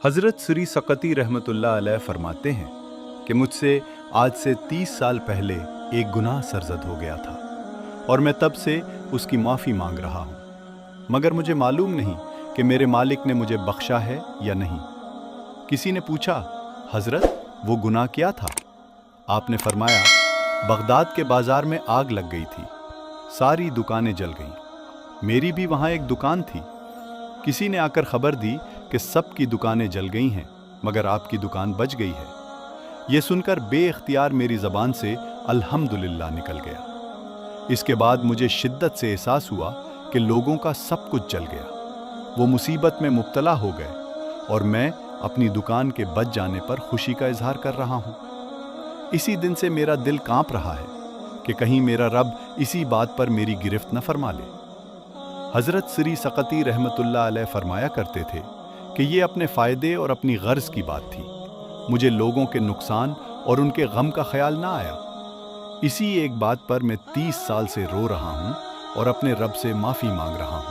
حضرت سری سقطی रहमतुल्लाह अलैह फरमाते हैं कि मुझसे आज से 30 साल पहले एक गुनाह सरजद हो गया था और मैं तब से उसकी माफ़ी मांग रहा हूँ, मगर मुझे मालूम नहीं कि मेरे मालिक ने मुझे बख्शा है या नहीं। किसी ने पूछा, हज़रत वो गुनाह क्या था? आपने फरमाया, बगदाद के बाज़ार में आग लग गई थी, सारी दुकानें जल गईं। मेरी भी वहाँ एक दुकान थी। किसी ने आकर ख़बर दी कि सब की दुकानें जल गई हैं, मगर आपकी दुकान बच गई है। ये सुनकर बेइख्तियार मेरी ज़बान से अल्हम्दुलिल्लाह निकल गया। इसके बाद मुझे शिद्दत से एहसास हुआ कि लोगों का सब कुछ जल गया। वो मुसीबत में मुब्तला हो गए और मैं अपनी दुकान के बच जाने पर खुशी का इजहार कर रहा हूँ। इसी दिन से मेरा दिल कांप रहा है कि कहीं मेरा रब इसी बात पर मेरी गिरफ्त न फरमा ले। हज़रत सरी सकती रहमतुल्लाह अलैह फरमाया करते थे कि ये अपने फ़ायदे और अपनी गर्ज की बात थी। मुझे लोगों के नुकसान और उनके गम का ख्याल ना आया। इसी एक बात पर मैं 30 साल से रो रहा हूँ और अपने रब से माफ़ी मांग रहा हूँ।